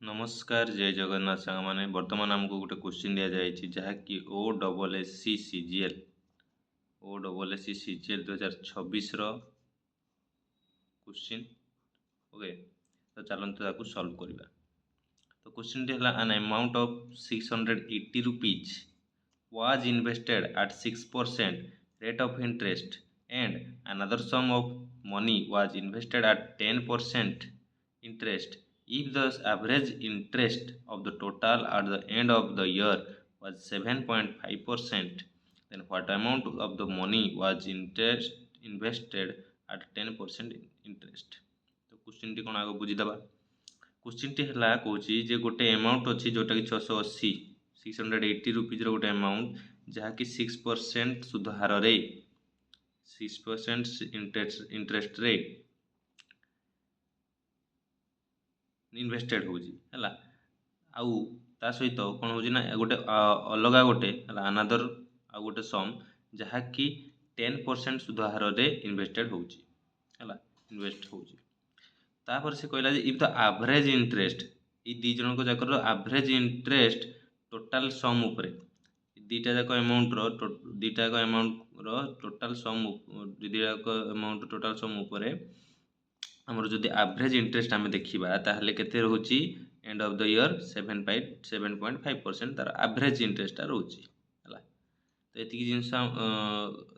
नमस्कार जय जगन्नाथ सांग मैंने बर्तमान आमको गोटे क्वेश्चन दि जाएगी जहाँकि O double S C C G L O double S C C G L 2026 question. Okay, तो चलते ताकू सॉल्व करवा। तो क्वेश्चन टी है an amount of 680 rupees was invested at 6% rate of interest and another sum of money was invested at 10% interest. If the average interest of the total at the end of the year was 7.5%, then what amount of the money was invested at 10% interest? तो question T कौन आगे बुझीदबा। Question टी है कौच जे गोटे amount अच्छी जोटा कि 680 680 rupees गोटे अमाउंट जहाँकि 6% सुध हार 6% इंटरेस्ट रे इन्वेस्टेड होगा आउ ता सहित कौन हो ना गोटे अलग गोटे अनादर आउ गोटे सम जहाँकि 10% सुध हार इन्वेस्टेड होगा इन्वेस्ट हो तापर से कहला इफ द एवरेज इंटरेस्ट ये दी जन जाकर एवरेज इंटरेस्ट टोटाल सम उपरे दीटा जाक अमाउंट दीटा जाक अमाउंट टोटाल सम दीटा जाक अमाउंट टोटाल सम उपरे आमर जदि एवरेज इंटरेस्ट आम देखा ताहले केते रोची एंड ऑफ द ईयर 7.5% तार एवरेज इंटरेस्ट रोची है। तो ये जिनस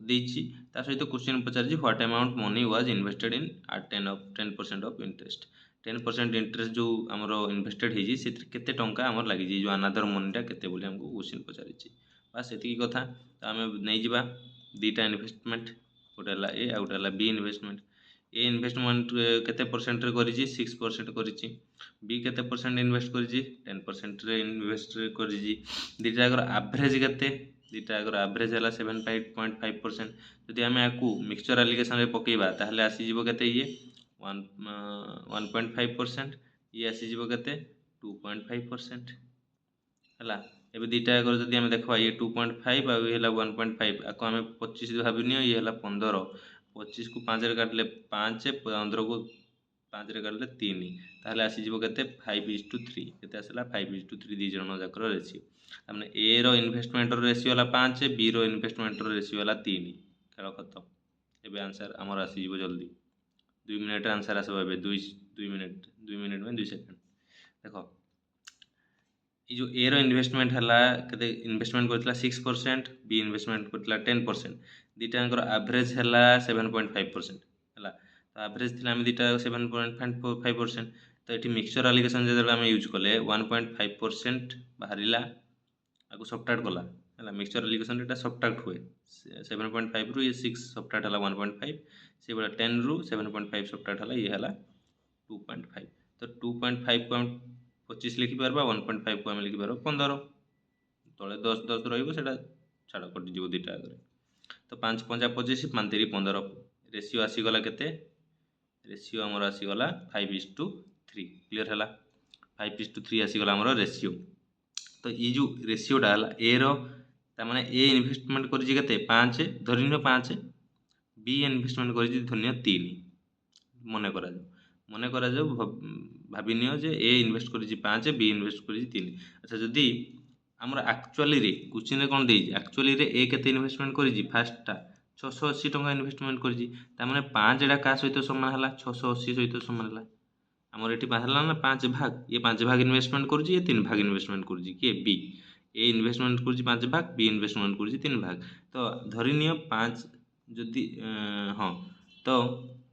देती सहित क्वेश्चन पचार what amount money was invested in at 10% of interest 10% interest जो आमर इन्वेस्टेड होती से केते टंका आमर लगी जो अनादर मनीटा केते बोली हमको क्वेश्चन पचार बास ये कथा। तो आम नहीं जावा दीटा इन्वेस्टमेंट गोटे ए आ गोटे बी इन्वेस्टमेंट ए इन्वेस्टमेंट केते परसेंट रे करिछि 6% करिछि बी केते परसेंट इन्वेस्ट करिछि 10% रे इन्वेस्ट करिछि दीटा अगर एवरेज केते दीटा अगर एवरेज है 7.5% जदि आम या मिक्सचर एलिगेशन रे पकेबा ताहले आसी जिवो केते ये 1.5% ये आसी जिवो केते 2.5% है। एबे दीटा अगर जदि आम देखा ये 2.5 आ ये 1.5 आपको आम 25 भाविनी ये है 15 25 को 5 रे काटले 5 15 को 5 रे काटले 3 ताहले आसी जिवो केते 5:3 केते आसला 5:3 दी जण जाकर रेशियो हमने ए रो इन्वेस्टमेंट रो रेशियो वाला 5 बी रो इन्वेस्टमेंट रो रेशियो वाला 3 खेल खत्म। एबे आंसर हमर आसी जिवो जल्दी 2 मिनिट आंसर आसबो एबे 2 मिनिट में 2 सेकंड देखो ये जो ए रो इन्वेस्टमेंट है केते इन्वेस्टमेंट करथिला 6% बी इन्वेस्टमेंट करथिला 10% दीटा अंकर एवरेज है 7.5% है। तो एवरेज थिला हम दीटा 7.5% तो ये मिक्सचर एलिगेशन जो आम यूज कले 1.5% बाहरिला आपको सब्ट्रैक्ट कला है मिक्सचर एलिगेशन ये सब्ट्रैक्ट हुए 7.5 रु ये 6 सब्ट्रैक्ट है 1.5 से भाई 10 रु 7.5 सब्ट्रैक्ट है ये है 2.5 तो 2.5 को 25 लिखिपार 1.5 को आम लिखिपार 15 तले 10 10 रहा छाड़ कटिज दुटा आगे तो 5 5 25 5 3 15 रेशियो आसीगला केते रेशियो आमर आसीगला 5:3 क्लीयर है 5:3 आसीगला आमर रेशियो। तो ये जो रेशियोटा है ए रो तामाने ए इन्वेस्टमेंट करिछि केते 5 धरिनियो 5 बी इन्वेस्टमेंट करिछि धरिनियो 3 मन करा भाविनियो जे ए इन्वेस्ट करिछि 5 बी इन्वेस्ट करिछि 3। अच्छा जदि आमर एक्चुअली रे क्वेश्चन रे कोन देछि एक्चुअली रे ए केते इन्वेस्टमेंट करिछि फास्टटा 680 टका इन्वेस्टमेंट करिछि तामाने 5 टा का सहित समान हला 680 सहित समान हला आमर एठी बाहरला ना 5 भाग ये 5 भाग इन्वेस्टमेंट करिछि ये 3 भाग इन्वेस्टमेंट करिछि के बी ए इन्वेस्टमेंट करिछि 5 भाग बी इन्वेस्टमेंट करिछि 3 भाग। तो धरिनियो 5 जदि हाँ तो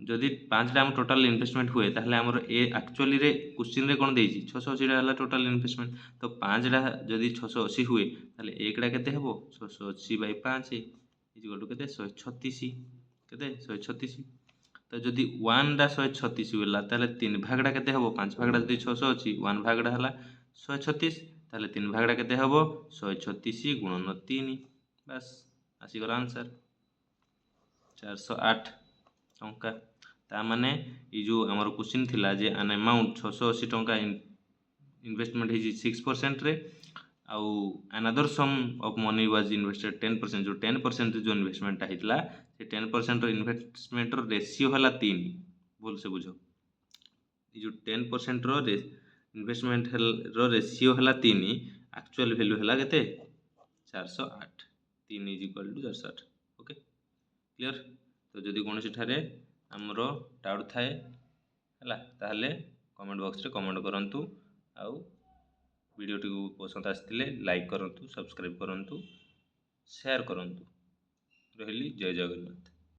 जदि 5टा आम टोटाल इन्वेस्टमेंट हुए ताहले आमर ए एक्चुअली रे क्वेश्चन रे कोन देछि 680 टा हला टोटाल इन्वेस्टमेंट तो 5टा जदि 680 हुए ताहले एकटा केते हेबो 680 बाय 5 इक्वल टू केते 136 केते 136। तो जदि 1 टा 136 होला ताहले 3 भागटा केते हेबो 5 भागटा जदि 680 1 भागटा हला 136 ताहले 3 भागटा केते हेबो 136 गुणन 3 बस आसी गला आंसर 408 टंका। तामाने ये जो आमर क्वेश्चन थिला जे एन अमाउंट 680 टंका इन्वेस्टमेंट है 6% रे आउ another sum of money was invested 10% जो 10% जो इन्वेस्टमेंट होता से 10% इन्वेस्टमेंट रेशियो है 3 भूल से बुझ ये जो 10% इन्वेस्टमेंट रेशियो है 3, एक्चुअल वैल्यू है केते 408, 3 is equal to 408। Okay clear. तो जदि कौन ठारे आमर डाउट थाए है ताहले कमेंट बॉक्स रे कमेंट करंतु। आउ वीडियोटी को पसंद आसथिले लाइक करंतु, सब्सक्राइब करंतु, शेयर करंतु। रहिली जय जगन्नाथ।